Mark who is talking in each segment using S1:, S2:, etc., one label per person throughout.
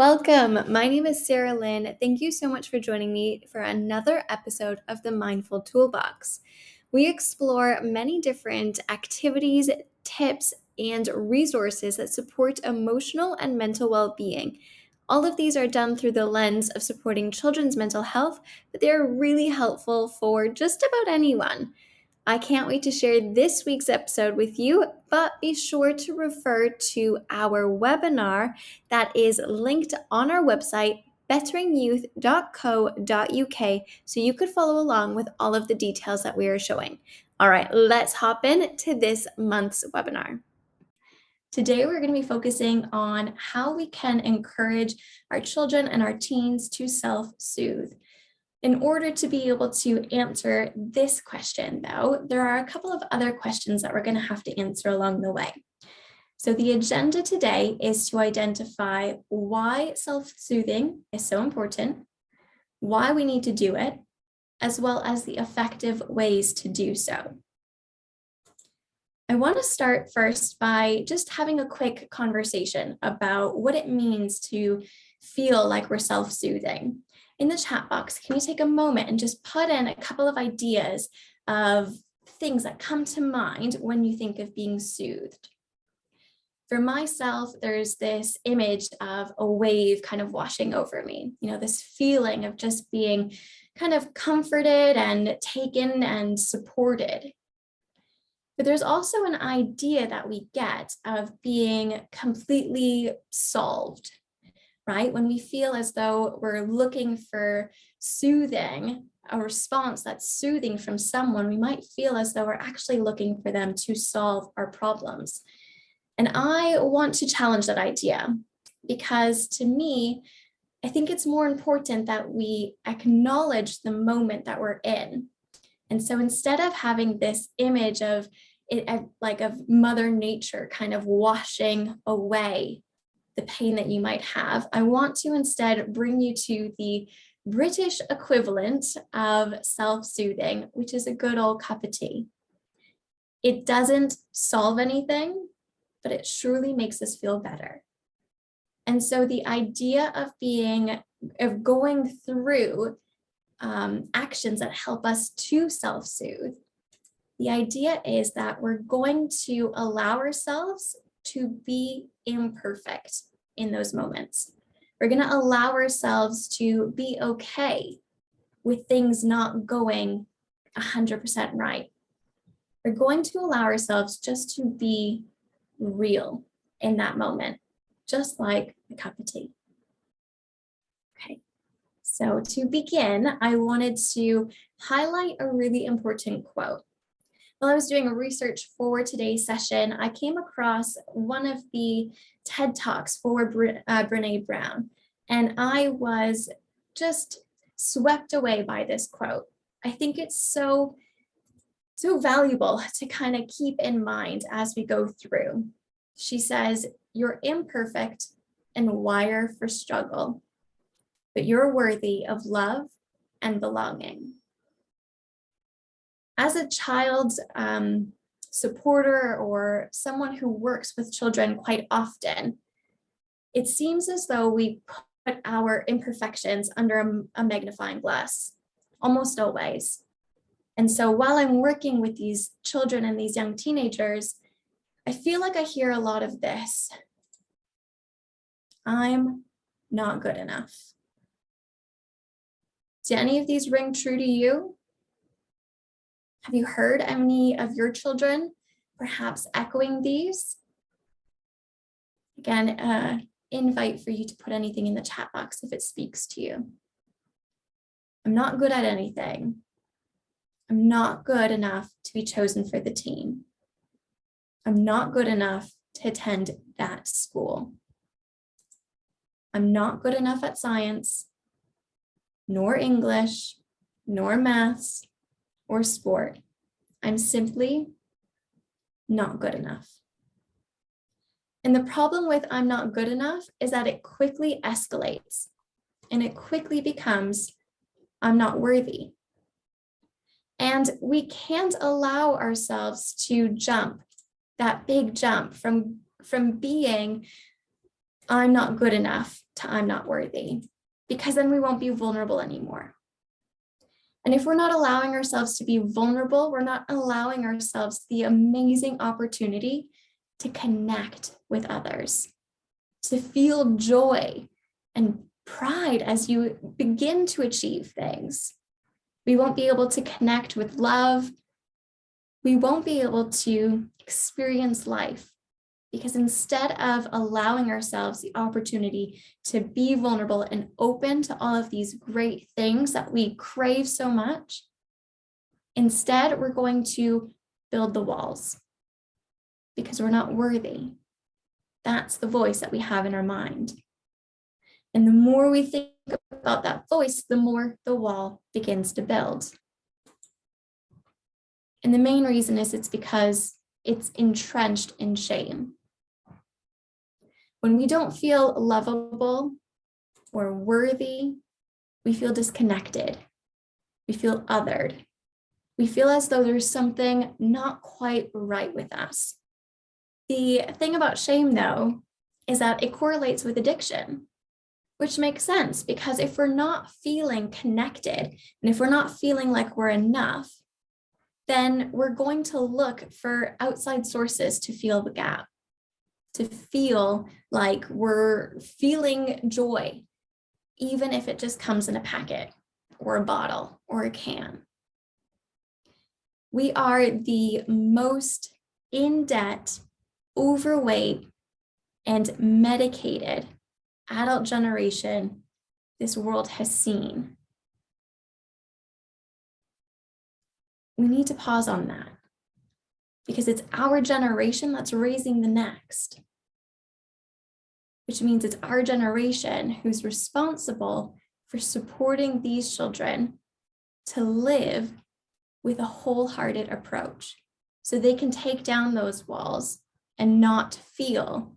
S1: Welcome. My name is Sarah Lynn. Thank you so much for joining me for another episode of the Mindful Toolbox. We explore many different activities, tips, and resources that support emotional and mental well-being. All of these are done through the lens of supporting children's mental health, but they're really helpful for just about anyone. I can't wait to share this week's episode with you, but be sure to refer to our webinar that is linked on our website, betteringyouth.co.uk, so you could follow along with all of the details that we are showing. All right, let's hop in to this month's webinar. Today, we're going to be focusing on how we can encourage our children and our teens to self-soothe. In order to be able to answer this question, though, there are a couple of other questions that we're going to have to answer along the way. So the agenda today is to identify why self-soothing is so important, why we need to do it, as well as the effective ways to do so. I want to start first by just having a quick conversation about what it means to feel like we're self-soothing. In the chat box, can you take a moment and just put in a couple of ideas of things that come to mind when you think of being soothed? For myself, there's this image of a wave kind of washing over me, this feeling of just being kind of comforted and taken and supported. But there's also an idea that we get of being completely solved. Right? When we feel as though we're looking for soothing, a response that's soothing from someone, we might feel as though we're actually looking for them to solve our problems. And I want to challenge that idea because to me, I think it's more important that we acknowledge the moment that we're in. And so instead of having this image of it, like of Mother Nature kind of washing away the pain that you might have, I want to instead bring you to the British equivalent of self-soothing, which is a good old cup of tea. It doesn't solve anything, but it surely makes us feel better. And so the idea of going through actions that help us to self-soothe, the idea is that we're going to allow ourselves to be imperfect in those moments. We're going to allow ourselves to be okay with things not going 100% right. We're going to allow ourselves just to be real in that moment, just like a cup of tea. Okay, so to begin, I wanted to highlight a really important quote. While I was doing research for today's session, I came across one of the TED Talks for Brené Brown, and I was just swept away by this quote. I think it's so valuable to kind of keep in mind as we go through. She says, "You're imperfect and wired for struggle, but you're worthy of love and belonging." As a child's supporter or someone who works with children quite often, it seems as though we put our imperfections under a magnifying glass, almost always. And so while I'm working with these children and these young teenagers, I feel like I hear a lot of this. I'm not good enough. Do any of these ring true to you? Have you heard any of your children perhaps echoing these? Again, invite for you to put anything in the chat box if it speaks to you. I'm not good at anything. I'm not good enough to be chosen for the team. I'm not good enough to attend that school. I'm not good enough at science, nor English, nor maths, or sport. I'm simply not good enough. And the problem with I'm not good enough is that it quickly escalates and it quickly becomes I'm not worthy. And we can't allow ourselves to jump that big jump from being I'm not good enough to I'm not worthy, because then we won't be vulnerable anymore. And if we're not allowing ourselves to be vulnerable, we're not allowing ourselves the amazing opportunity to connect with others, to feel joy and pride as you begin to achieve things. We won't be able to connect with love. We won't be able to experience life, because instead of allowing ourselves the opportunity to be vulnerable and open to all of these great things that we crave so much, instead we're going to build the walls because we're not worthy. That's the voice that we have in our mind. And the more we think about that voice, the more the wall begins to build. And the main reason is it's because it's entrenched in shame. When we don't feel lovable or worthy, we feel disconnected. We feel othered. We feel as though there's something not quite right with us. The thing about shame, though, is that it correlates with addiction, which makes sense, because if we're not feeling connected and if we're not feeling like we're enough, then we're going to look for outside sources to fill the gap, to feel like we're feeling joy, even if it just comes in a packet or a bottle or a can. We are the most in debt, overweight, and medicated adult generation this world has seen. We need to pause on that, because it's our generation that's raising the next, which means it's our generation who's responsible for supporting these children to live with a wholehearted approach so they can take down those walls and not feel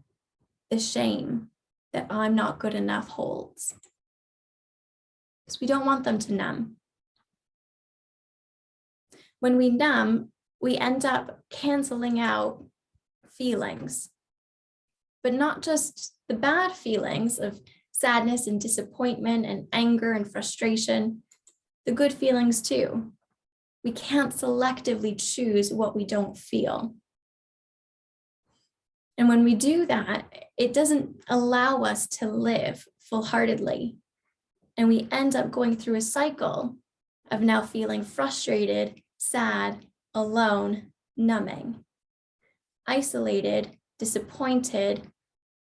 S1: the shame that I'm not good enough holds. Because we don't want them to numb. When we numb, we end up canceling out feelings, but not just the bad feelings of sadness and disappointment and anger and frustration, the good feelings too. We can't selectively choose what we don't feel. And when we do that, it doesn't allow us to live full-heartedly. And we end up going through a cycle of now feeling frustrated, sad, alone, numbing, isolated, disappointed,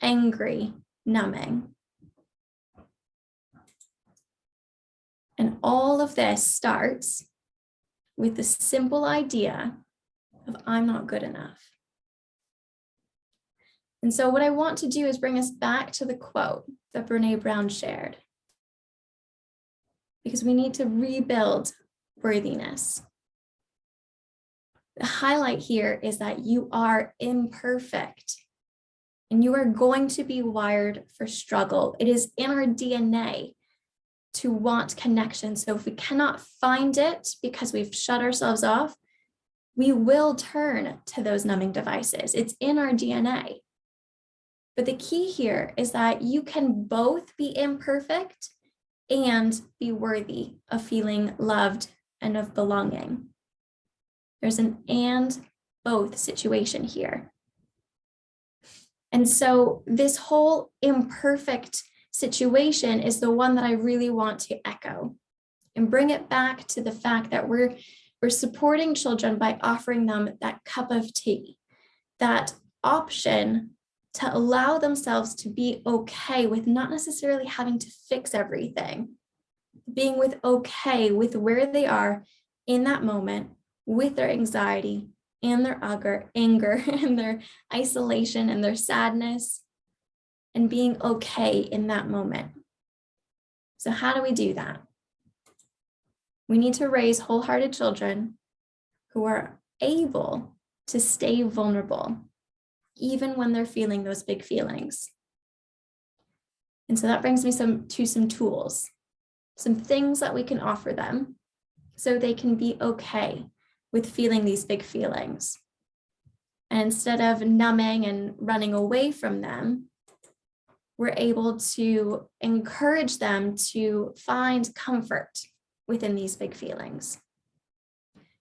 S1: angry, numbing. And all of this starts with the simple idea of I'm not good enough. And so what I want to do is bring us back to the quote that Brené Brown shared, because we need to rebuild worthiness. The highlight here is that you are imperfect and you are going to be wired for struggle. It is in our DNA to want connection. So if we cannot find it because we've shut ourselves off, we will turn to those numbing devices. It's in our DNA. But the key here is that you can both be imperfect and be worthy of feeling loved and of belonging. There's an and both situation here. And so this whole imperfect situation is the one that I really want to echo and bring it back to the fact that we're supporting children by offering them that cup of tea, that option to allow themselves to be okay with not necessarily having to fix everything, being okay with where they are in that moment, with their anxiety and their anger and their isolation and their sadness, and being okay in that moment. So how do we do that? We need to raise wholehearted children who are able to stay vulnerable, even when they're feeling those big feelings. And so that brings me to some tools, some things that we can offer them so they can be okay with feeling these big feelings. And instead of numbing and running away from them, we're able to encourage them to find comfort within these big feelings.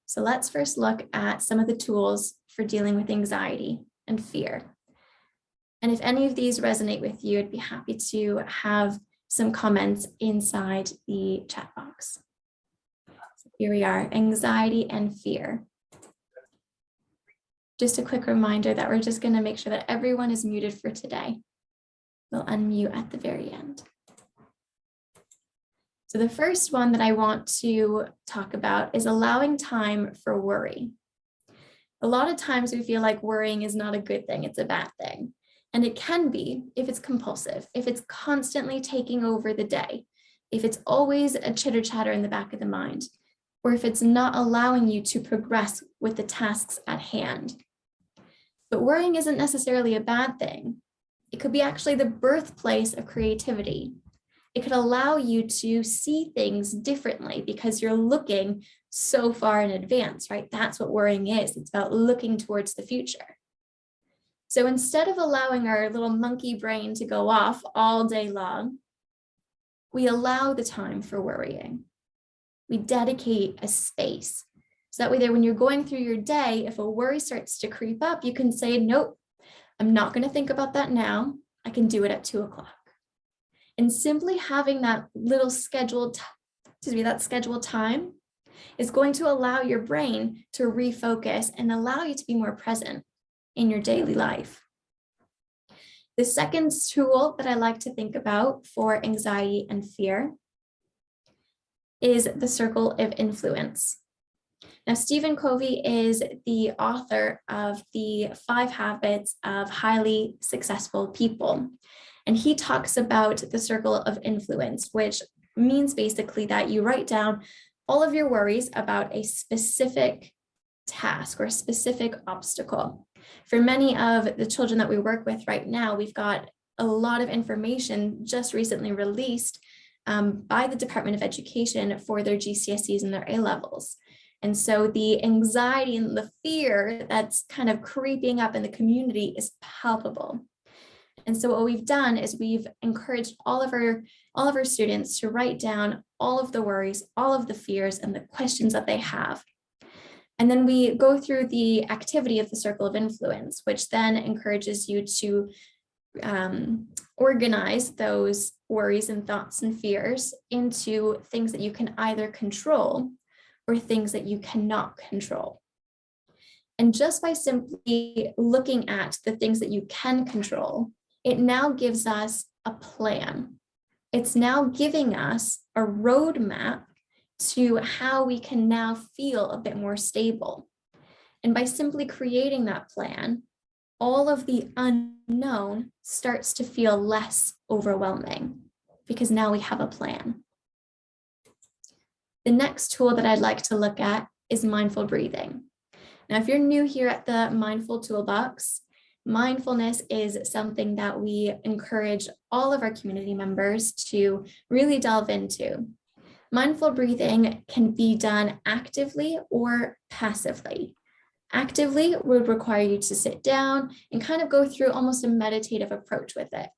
S1: So let's first look at some of the tools for dealing with anxiety and fear. And if any of these resonate with you, I'd be happy to have some comments inside the chat box. So here we are, anxiety and fear. Just a quick reminder that we're just going to make sure that everyone is muted for today. We'll unmute at the very end. So the first one that I want to talk about is allowing time for worry. A lot of times we feel like worrying is not a good thing, it's a bad thing. And it can be if it's compulsive, if it's constantly taking over the day, if it's always a chitter chatter in the back of the mind, or if it's not allowing you to progress with the tasks at hand. But worrying isn't necessarily a bad thing. It could be actually the birthplace of creativity. It could allow you to see things differently because you're looking so far in advance, right? That's what worrying is. It's about looking towards the future. So instead of allowing our little monkey brain to go off all day long, we allow the time for worrying. We dedicate a space. So that way there, when you're going through your day, if a worry starts to creep up, you can say, nope, I'm not going to think about that now. I can do it at 2 o'clock. And simply having that little scheduled time is going to allow your brain to refocus and allow you to be more present in your daily life. The second tool that I like to think about for anxiety and fear is the circle of influence. Now, Stephen Covey is the author of the 5 Habits of Highly Successful People. And he talks about the circle of influence, which means basically that you write down all of your worries about a specific task or a specific obstacle. For many of the children that we work with right now, we've got a lot of information just recently released by the Department of Education for their GCSEs and their A-levels. And so the anxiety and the fear that's kind of creeping up in the community is palpable. And so what we've done is we've encouraged all of our students to write down all of the worries, all of the fears, and the questions that they have. And then we go through the activity of the circle of influence, which then encourages you to organize those worries and thoughts and fears into things that you can either control or things that you cannot control. And just by simply looking at the things that you can control, it now gives us a plan. It's now giving us a roadmap to how we can now feel a bit more stable. And by simply creating that plan, all of the unknown starts to feel less overwhelming because now we have a plan. The next tool that I'd like to look at is mindful breathing. Now, if you're new here at the Mindful Toolbox, mindfulness is something that we encourage all of our community members to really delve into. Mindful breathing can be done actively or passively. Actively would require you to sit down and kind of go through almost a meditative approach with it.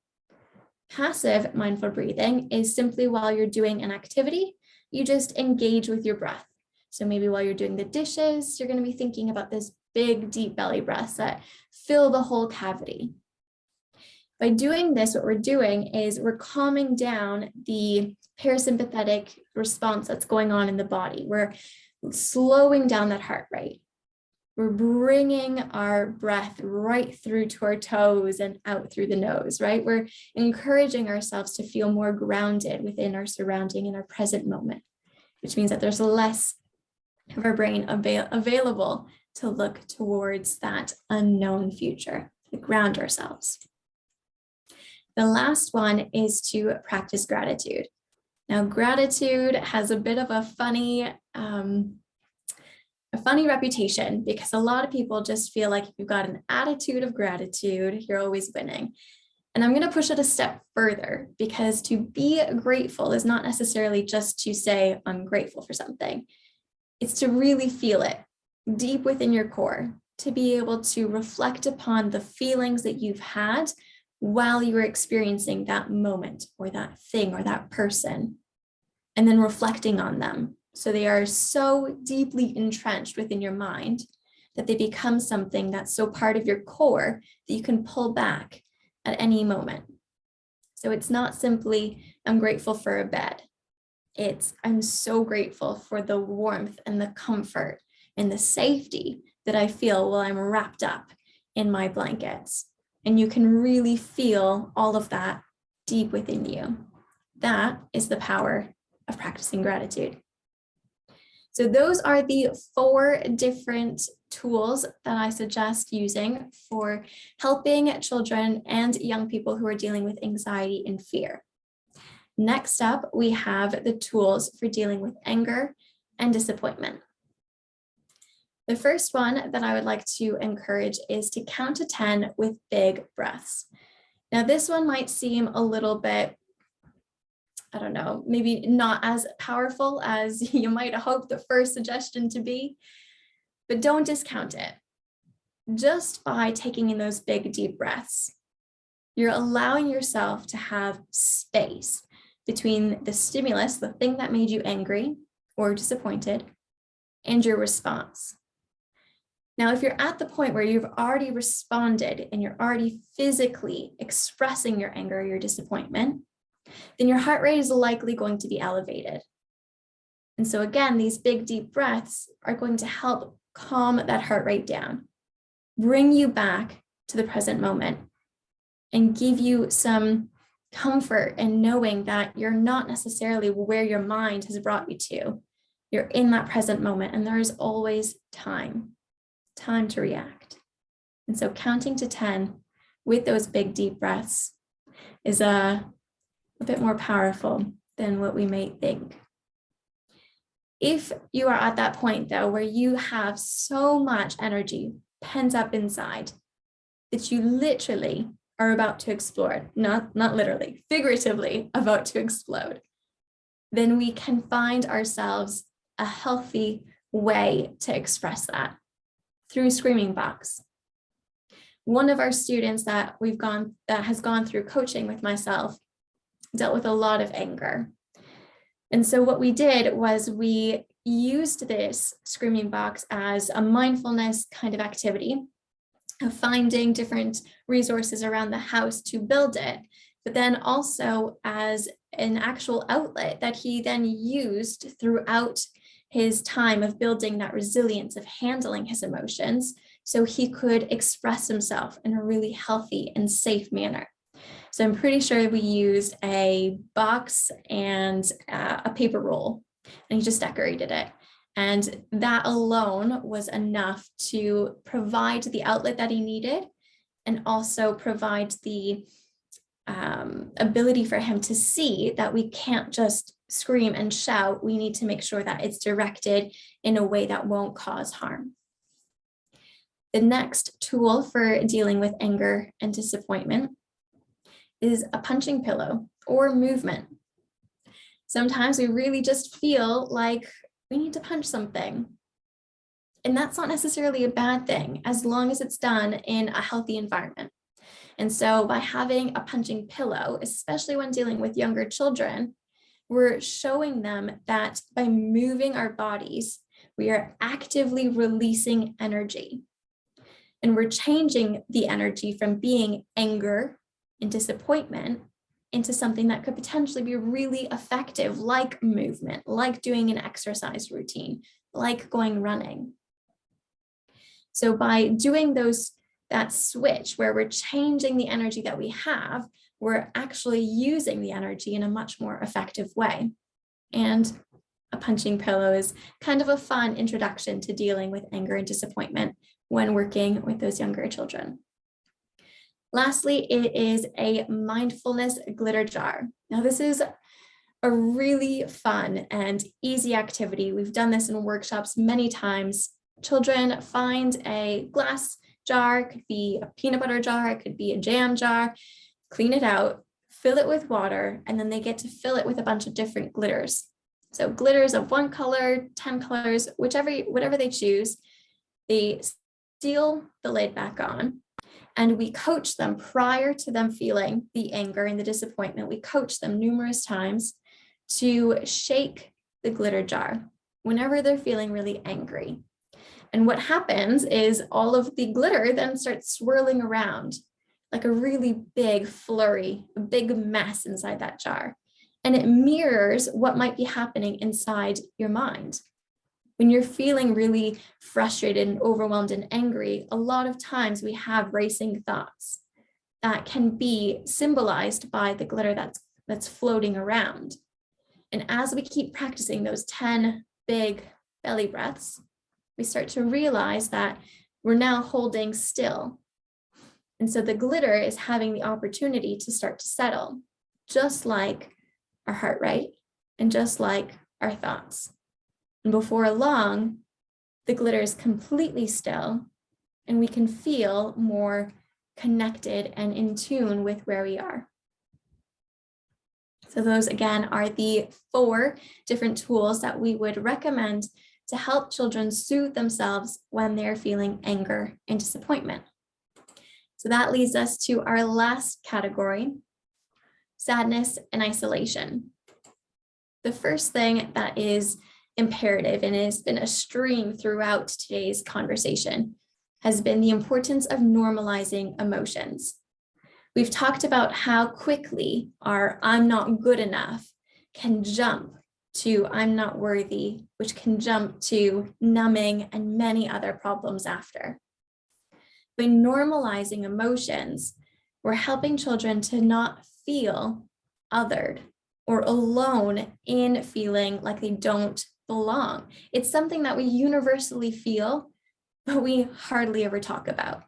S1: Passive mindful breathing is simply while you're doing an activity, you just engage with your breath. So maybe while you're doing the dishes, you're going to be thinking about this big, deep belly breaths that fill the whole cavity. By doing this, what we're doing is we're calming down the parasympathetic response that's going on in the body. We're slowing down that heart rate. We're bringing our breath right through to our toes and out through the nose, right? We're encouraging ourselves to feel more grounded within our surrounding in our present moment, which means that there's less of our brain available to look towards that unknown future, to ground ourselves. The last one is to practice gratitude. Now, gratitude has a bit of a funny reputation because a lot of people just feel like if you've got an attitude of gratitude, you're always winning. And I'm going to push it a step further because to be grateful is not necessarily just to say, I'm grateful for something. It's to really feel it deep within your core, to be able to reflect upon the feelings that you've had while you were experiencing that moment or that thing or that person, and then reflecting on them. So they are so deeply entrenched within your mind that they become something that's so part of your core that you can pull back at any moment. So it's not simply, I'm grateful for a bed. It's, I'm so grateful for the warmth and the comfort and the safety that I feel while I'm wrapped up in my blankets. And you can really feel all of that deep within you. That is the power of practicing gratitude. So those are the 4 different tools that I suggest using for helping children and young people who are dealing with anxiety and fear. Next up, we have the tools for dealing with anger and disappointment. The first one that I would like to encourage is to count to 10 with big breaths. Now, this one might seem a little bit, I don't know, maybe not as powerful as you might hope the first suggestion to be, but don't discount it. Just by taking in those big, deep breaths, you're allowing yourself to have space between the stimulus, the thing that made you angry or disappointed, and your response. Now, if you're at the point where you've already responded and you're already physically expressing your anger or your disappointment, then your heart rate is likely going to be elevated. And so again, these big, deep breaths are going to help calm that heart rate down, bring you back to the present moment, and give you some comfort in knowing that you're not necessarily where your mind has brought you to. You're in that present moment, and there is always time to react. And so counting to 10 with those big, deep breaths is a bit more powerful than what we may think. If you are at that point, though, where you have so much energy pent up inside that you literally are about to explode, not literally, figuratively about to explode, then we can find ourselves a healthy way to express that through screaming box. One of our students that has gone through coaching with myself dealt with a lot of anger. And so what we did was we used this screaming box as a mindfulness kind of activity of finding different resources around the house to build it, but then also as an actual outlet that he then used throughout his time of building that resilience of handling his emotions so he could express himself in a really healthy and safe manner. So I'm pretty sure we used a box and a paper roll, and he just decorated it. And that alone was enough to provide the outlet that he needed and also provide the ability for him to see that we can't just scream and shout. We need to make sure that it's directed in a way that won't cause harm. The next tool for dealing with anger and disappointment is a punching pillow or movement. Sometimes we really just feel like we need to punch something. And that's not necessarily a bad thing as long as it's done in a healthy environment. And so by having a punching pillow, especially when dealing with younger children, we're showing them that by moving our bodies, we are actively releasing energy. And we're changing the energy from being anger and disappointment into something that could potentially be really effective, like movement, like doing an exercise routine, like going running. So by doing that switch where we're changing the energy that we have, we're actually using the energy in a much more effective way. And a punching pillow is kind of a fun introduction to dealing with anger and disappointment when working with those younger children. Lastly, it is a mindfulness glitter jar. Now, this is a really fun and easy activity. We've done this in workshops many times. Children find a glass jar, it could be a peanut butter jar, it could be a jam jar, clean it out, fill it with water, and then they get to fill it with a bunch of different glitters. So glitters of one color, 10 colors, whatever they choose. They seal the lid back on. And we coach them prior to them feeling the anger and the disappointment. We coach them numerous times to shake the glitter jar whenever they're feeling really angry. And what happens is all of the glitter then starts swirling around like a really big flurry, a big mess inside that jar. And it mirrors what might be happening inside your mind. When you're feeling really frustrated and overwhelmed and angry, a lot of times we have racing thoughts that can be symbolized by the glitter that's floating around. And as we keep practicing those 10 big belly breaths, we start to realize that we're now holding still. And so the glitter is having the opportunity to start to settle, just like our heart rate and just like our thoughts. And before long, the glitter is completely still and we can feel more connected and in tune with where we are. So those again are the 4 different tools that we would recommend to help children soothe themselves when they're feeling anger and disappointment. So that leads us to our last category, sadness and isolation. The first thing that is imperative and has been a stream throughout today's conversation has been the importance of normalizing emotions. We've talked about how quickly our I'm not good enough can jump to I'm not worthy, which can jump to numbing and many other problems after. By normalizing emotions, we're helping children to not feel othered or alone in feeling like they don't belong. It's something that we universally feel, but we hardly ever talk about.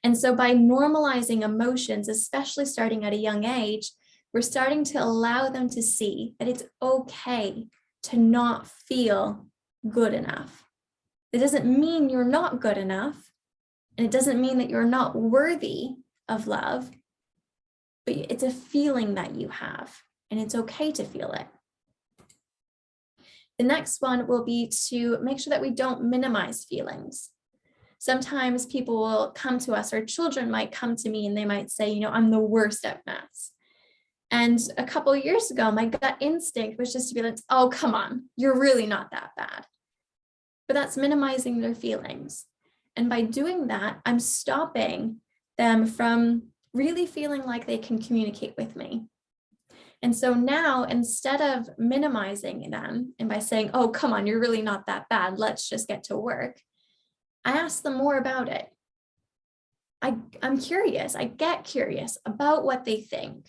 S1: And so by normalizing emotions, especially starting at a young age, we're starting to allow them to see that it's okay to not feel good enough. It doesn't mean you're not good enough, and it doesn't mean that you're not worthy of love, but it's a feeling that you have, and it's okay to feel it. The next one will be to make sure that we don't minimize feelings. Sometimes people will come to us, or children might come to me and they might say, I'm the worst at maths. And a couple of years ago, my gut instinct was just to be like, oh, come on, you're really not that bad. But that's minimizing their feelings. And by doing that, I'm stopping them from really feeling like they can communicate with me. And so now, instead of minimizing them and by saying, oh, come on, you're really not that bad, let's just get to work, I ask them more about it. I'm curious. I get curious about what they think.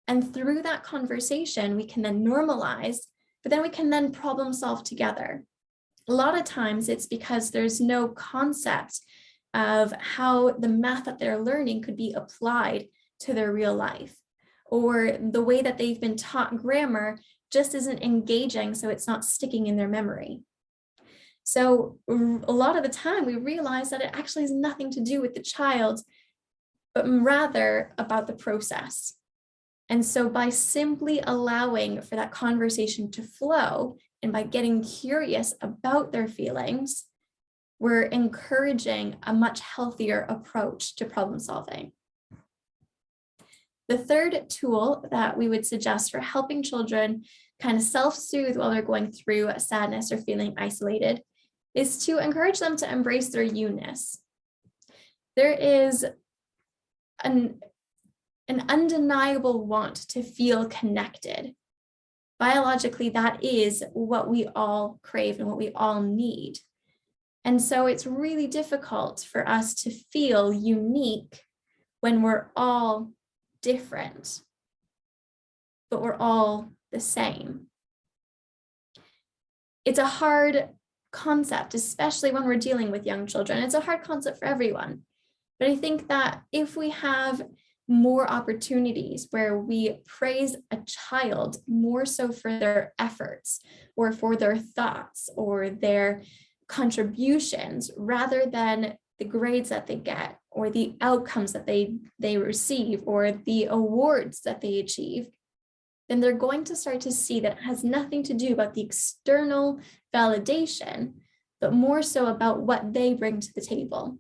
S1: And through that conversation, we can then normalize, but then we can then problem solve together. A lot of times it's because there's no concept of how the math that they're learning could be applied to their real life, or the way that they've been taught grammar just isn't engaging, so it's not sticking in their memory. So a lot of the time we realize that it actually has nothing to do with the child, but rather about the process. And so by simply allowing for that conversation to flow and by getting curious about their feelings, we're encouraging a much healthier approach to problem solving. The third tool that we would suggest for helping children kind of self-soothe while they're going through sadness or feeling isolated is to encourage them to embrace their you-ness. There is an undeniable want to feel connected. Biologically, that is what we all crave and what we all need. And so it's really difficult for us to feel unique when we're all different, but we're all the same. It's a hard concept, especially when we're dealing with young children. It's a hard concept for everyone. But I think that if we have more opportunities where we praise a child more so for their efforts or for their thoughts or their contributions rather than the grades that they get or the outcomes that they receive or the awards that they achieve, then they're going to start to see that it has nothing to do about the external validation, but more so about what they bring to the table.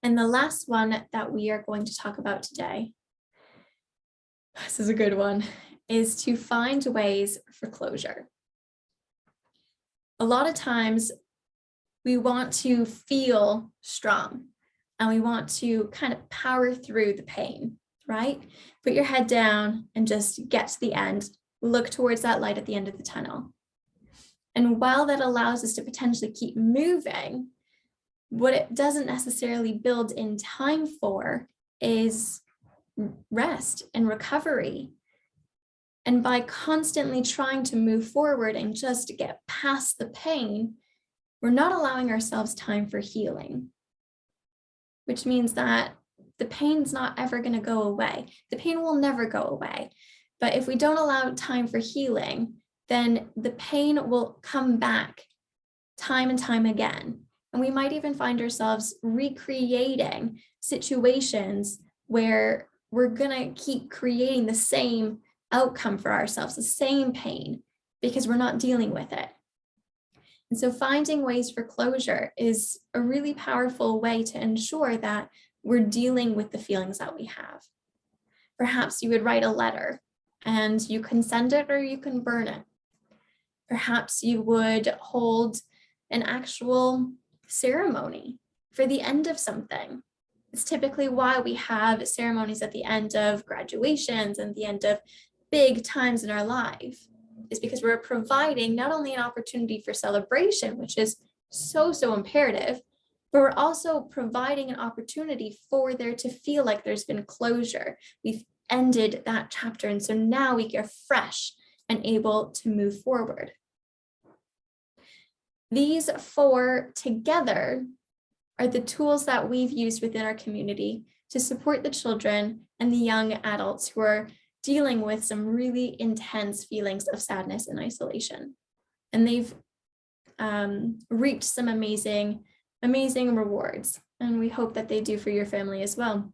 S1: And the last one that we are going to talk about today, this is a good one, is to find ways for closure. A lot of times we want to feel strong and we want to kind of power through the pain, right? Put your head down and just get to the end. Look towards that light at the end of the tunnel. And while that allows us to potentially keep moving, what it doesn't necessarily build in time for is rest and recovery. And by constantly trying to move forward and just get past the pain, we're not allowing ourselves time for healing, which means that the pain's not ever going to go away. The pain will never go away. But if we don't allow time for healing, then the pain will come back time and time again. And we might even find ourselves recreating situations where we're going to keep creating the same outcome for ourselves, the same pain, because we're not dealing with it. And so finding ways for closure is a really powerful way to ensure that we're dealing with the feelings that we have. Perhaps you would write a letter and you can send it or you can burn it. Perhaps you would hold an actual ceremony for the end of something. It's typically why we have ceremonies at the end of graduations and the end of big times in our life, is because we're providing not only an opportunity for celebration, which is so imperative, but we're also providing an opportunity for there to feel like there's been closure. We've ended that chapter, and so now we are fresh and able to move forward. These 4 together are the tools that we've used within our community to support the children and the young adults who are dealing with some really intense feelings of sadness and isolation. And they've reaped some amazing rewards. And we hope that they do for your family as well.